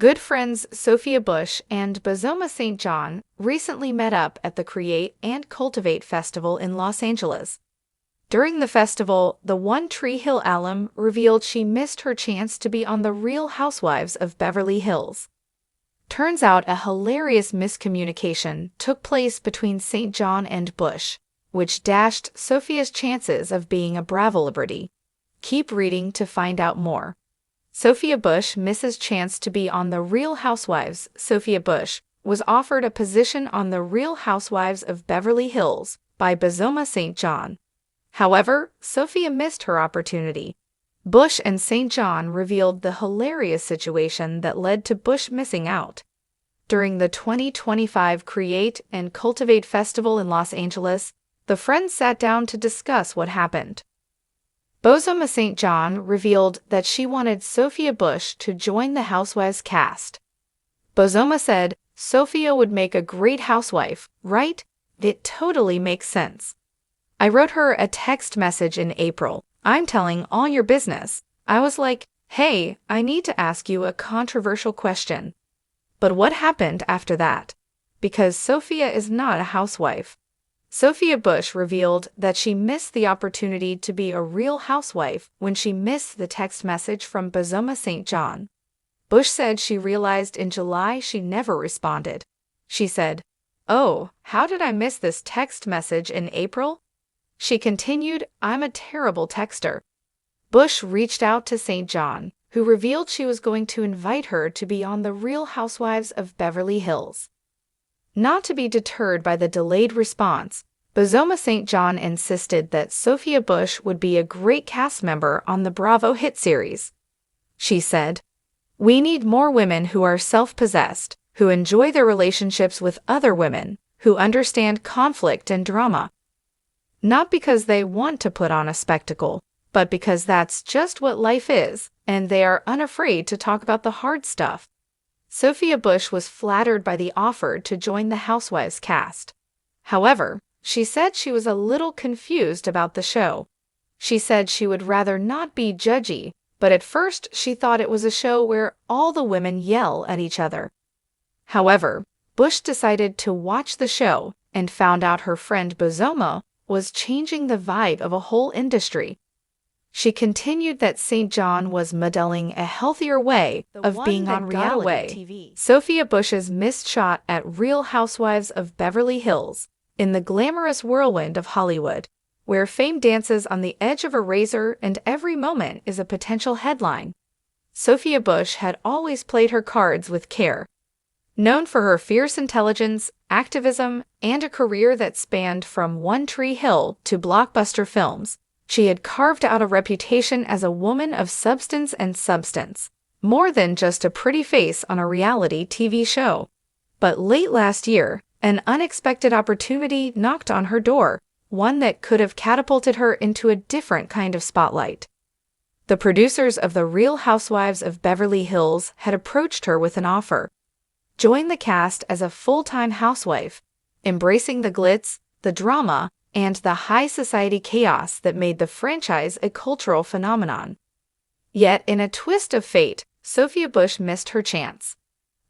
Good friends Sophia Bush and Bozoma St. John recently met up at the Create and Cultivate Festival in Los Angeles. During the festival, the One Tree Hill alum revealed she missed her chance to be on The Real Housewives of Beverly Hills. Turns out a hilarious miscommunication took place between St. John and Bush, which dashed Sophia's chances of being a Bravo celebrity. Keep reading to find out more. Sophia Bush misses chance to be on The Real Housewives. Sophia Bush was offered a position on The Real Housewives of Beverly Hills by Bozoma St. John. However, Sophia missed her opportunity. Bush and St. John revealed the hilarious situation that led to Bush missing out. During the 2025 Create and Cultivate Festival in Los Angeles, the friends sat down to discuss what happened. Bozoma St. John revealed that she wanted Sophia Bush to join the Housewives cast. Bozoma said, "Sophia would make a great housewife, right? It totally makes sense. I wrote her a text message in April. I'm telling all your business. I was like, hey, I need to ask you a controversial question." But what happened after that? Because Sophia is not a housewife. Sophia Bush revealed that she missed the opportunity to be a real housewife when she missed the text message from Bozoma St. John. Bush said she realized in July she never responded. She said, "Oh, how did I miss this text message in April?" She continued, "I'm a terrible texter." Bush reached out to St. John, who revealed she was going to invite her to be on The Real Housewives of Beverly Hills. Not to be deterred by the delayed response, Bozoma St. John insisted that Sophia Bush would be a great cast member on the Bravo hit series. She said, "We need more women who are self-possessed, who enjoy their relationships with other women, who understand conflict and drama. Not because they want to put on a spectacle, but because that's just what life is, and they are unafraid to talk about the hard stuff." Sophia Bush was flattered by the offer to join the Housewives cast. However, she said she was a little confused about the show. She said she would rather not be judgy, but at first she thought it was a show where all the women yell at each other. However, Bush decided to watch the show and found out her friend Bozoma was changing the vibe of a whole industry. She continued that St. John was modeling a healthier way of being on reality TV. Sophia Bush's missed shot at Real Housewives of Beverly Hills, in the glamorous whirlwind of Hollywood, where fame dances on the edge of a razor and every moment is a potential headline. Sophia Bush had always played her cards with care. Known for her fierce intelligence, activism, and a career that spanned from One Tree Hill to blockbuster films, she had carved out a reputation as a woman of substance and substance, more than just a pretty face on a reality TV show. But late last year, an unexpected opportunity knocked on her door, one that could have catapulted her into a different kind of spotlight. The producers of The Real Housewives of Beverly Hills had approached her with an offer. Join the cast as a full-time housewife, embracing the glitz, the drama, and the high society chaos that made the franchise a cultural phenomenon. Yet, in a twist of fate, Sophia Bush missed her chance.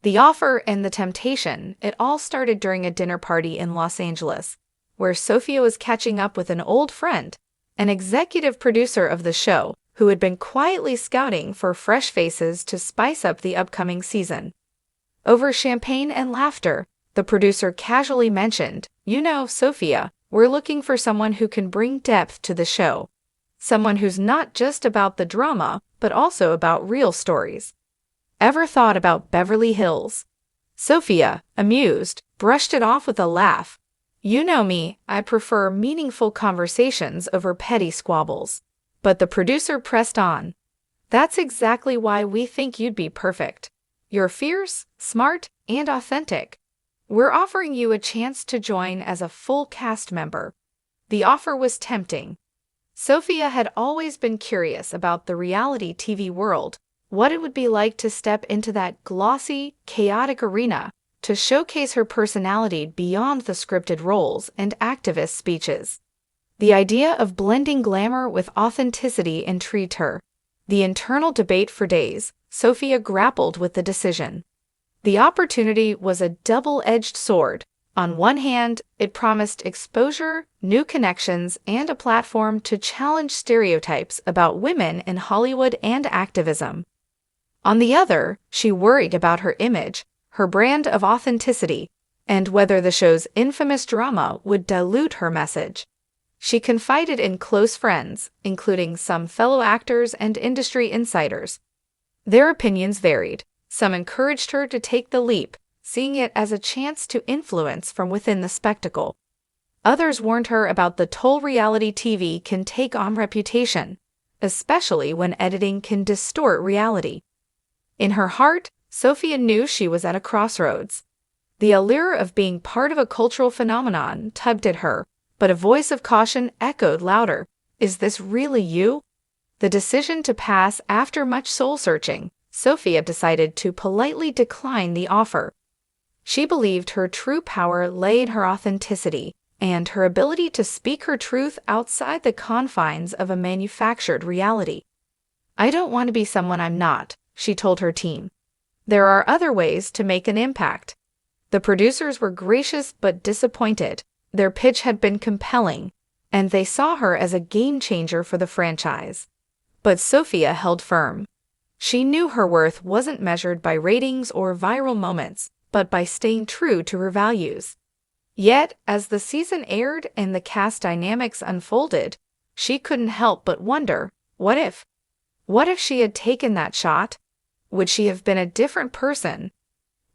The offer and the temptation, it all started during a dinner party in Los Angeles, where Sophia was catching up with an old friend, an executive producer of the show, who had been quietly scouting for fresh faces to spice up the upcoming season. Over champagne and laughter, the producer casually mentioned, "You know, Sophia, we're looking for someone who can bring depth to the show. Someone who's not just about the drama, but also about real stories. Ever thought about Beverly Hills?" Sophia, amused, brushed it off with a laugh. "You know me, I prefer meaningful conversations over petty squabbles." But the producer pressed on. "That's exactly why we think you'd be perfect. You're fierce, smart, and authentic. We're offering you a chance to join as a full cast member." The offer was tempting. Sophia had always been curious about the reality TV world, what it would be like to step into that glossy, chaotic arena, to showcase her personality beyond the scripted roles and activist speeches. The idea of blending glamour with authenticity intrigued her. The internal debate for days, Sophia grappled with the decision. The opportunity was a double-edged sword. On one hand, it promised exposure, new connections, and a platform to challenge stereotypes about women in Hollywood and activism. On the other, she worried about her image, her brand of authenticity, and whether the show's infamous drama would dilute her message. She confided in close friends, including some fellow actors and industry insiders. Their opinions varied. Some encouraged her to take the leap, seeing it as a chance to influence from within the spectacle. Others warned her about the toll reality TV can take on reputation, especially when editing can distort reality. In her heart, Sophia knew she was at a crossroads. The allure of being part of a cultural phenomenon tugged at her, but a voice of caution echoed louder. Is this really you? The decision to pass after much soul-searching, Sophia decided to politely decline the offer. She believed her true power lay in her authenticity and her ability to speak her truth outside the confines of a manufactured reality. "I don't want to be someone I'm not," she told her team. "There are other ways to make an impact." The producers were gracious but disappointed. Their pitch had been compelling, and they saw her as a game-changer for the franchise. But Sophia held firm. She knew her worth wasn't measured by ratings or viral moments, but by staying true to her values. Yet, as the season aired and the cast dynamics unfolded, she couldn't help but wonder, what if? What if she had taken that shot? Would she have been a different person?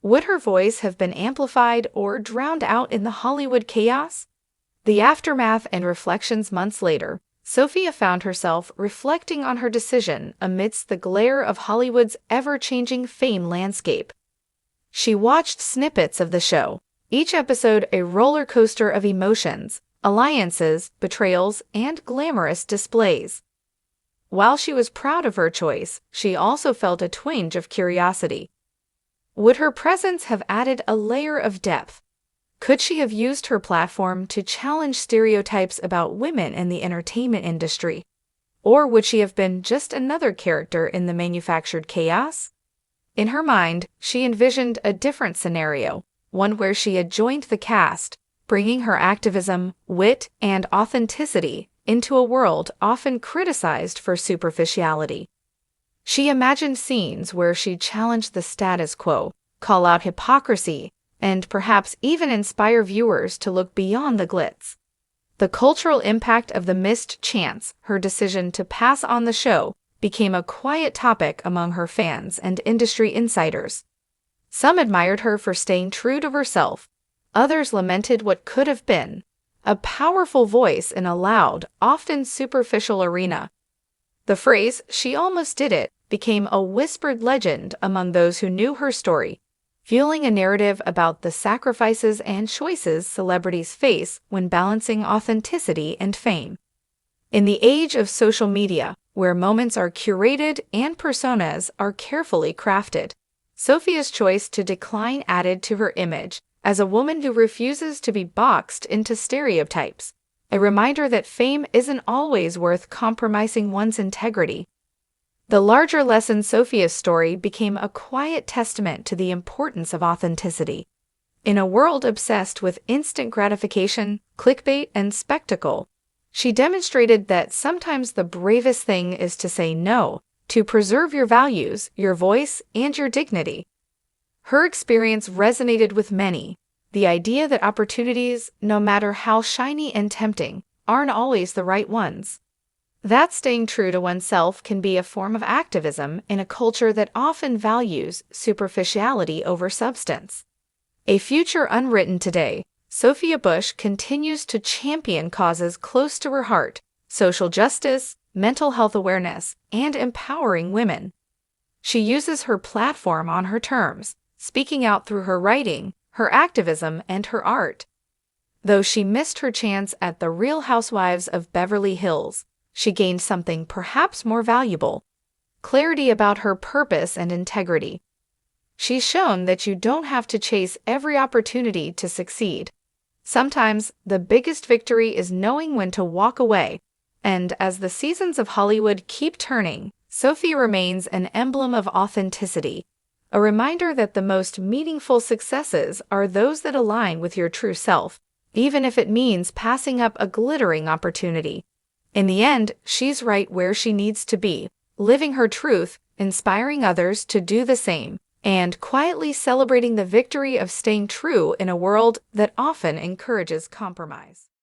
Would her voice have been amplified or drowned out in the Hollywood chaos? The aftermath and reflections months later, Sophia found herself reflecting on her decision amidst the glare of Hollywood's ever-changing fame landscape. She watched snippets of the show, each episode a roller coaster of emotions, alliances, betrayals, and glamorous displays. While she was proud of her choice, she also felt a twinge of curiosity. Would her presence have added a layer of depth? Could she have used her platform to challenge stereotypes about women in the entertainment industry? Or would she have been just another character in the manufactured chaos? In her mind, she envisioned a different scenario, one where she had joined the cast, bringing her activism, wit, and authenticity into a world often criticized for superficiality. She imagined scenes where she'd challenge the status quo, call out hypocrisy, and perhaps even inspire viewers to look beyond the glitz. The cultural impact of the missed chance, her decision to pass on the show, became a quiet topic among her fans and industry insiders. Some admired her for staying true to herself. Others lamented what could have been, a powerful voice in a loud, often superficial arena. The phrase, "she almost did it," became a whispered legend among those who knew her story, fueling a narrative about the sacrifices and choices celebrities face when balancing authenticity and fame. In the age of social media, where moments are curated and personas are carefully crafted, Sophia's choice to decline added to her image as a woman who refuses to be boxed into stereotypes, a reminder that fame isn't always worth compromising one's integrity. The larger lesson Sophia's story became a quiet testament to the importance of authenticity. In a world obsessed with instant gratification, clickbait, and spectacle, she demonstrated that sometimes the bravest thing is to say no, to preserve your values, your voice, and your dignity. Her experience resonated with many. The idea that opportunities, no matter how shiny and tempting, aren't always the right ones. That staying true to oneself can be a form of activism in a culture that often values superficiality over substance. A future unwritten today, Sophia Bush continues to champion causes close to her heart: social justice, mental health awareness, and empowering women. She uses her platform on her terms, speaking out through her writing, her activism, and her art. Though she missed her chance at the Real Housewives of Beverly Hills, she gained something perhaps more valuable: clarity about her purpose and integrity. She's shown that you don't have to chase every opportunity to succeed. Sometimes, the biggest victory is knowing when to walk away. And as the seasons of Hollywood keep turning, Sophia remains an emblem of authenticity, a reminder that the most meaningful successes are those that align with your true self, even if it means passing up a glittering opportunity. In the end, she's right where she needs to be, living her truth, inspiring others to do the same, and quietly celebrating the victory of staying true in a world that often encourages compromise.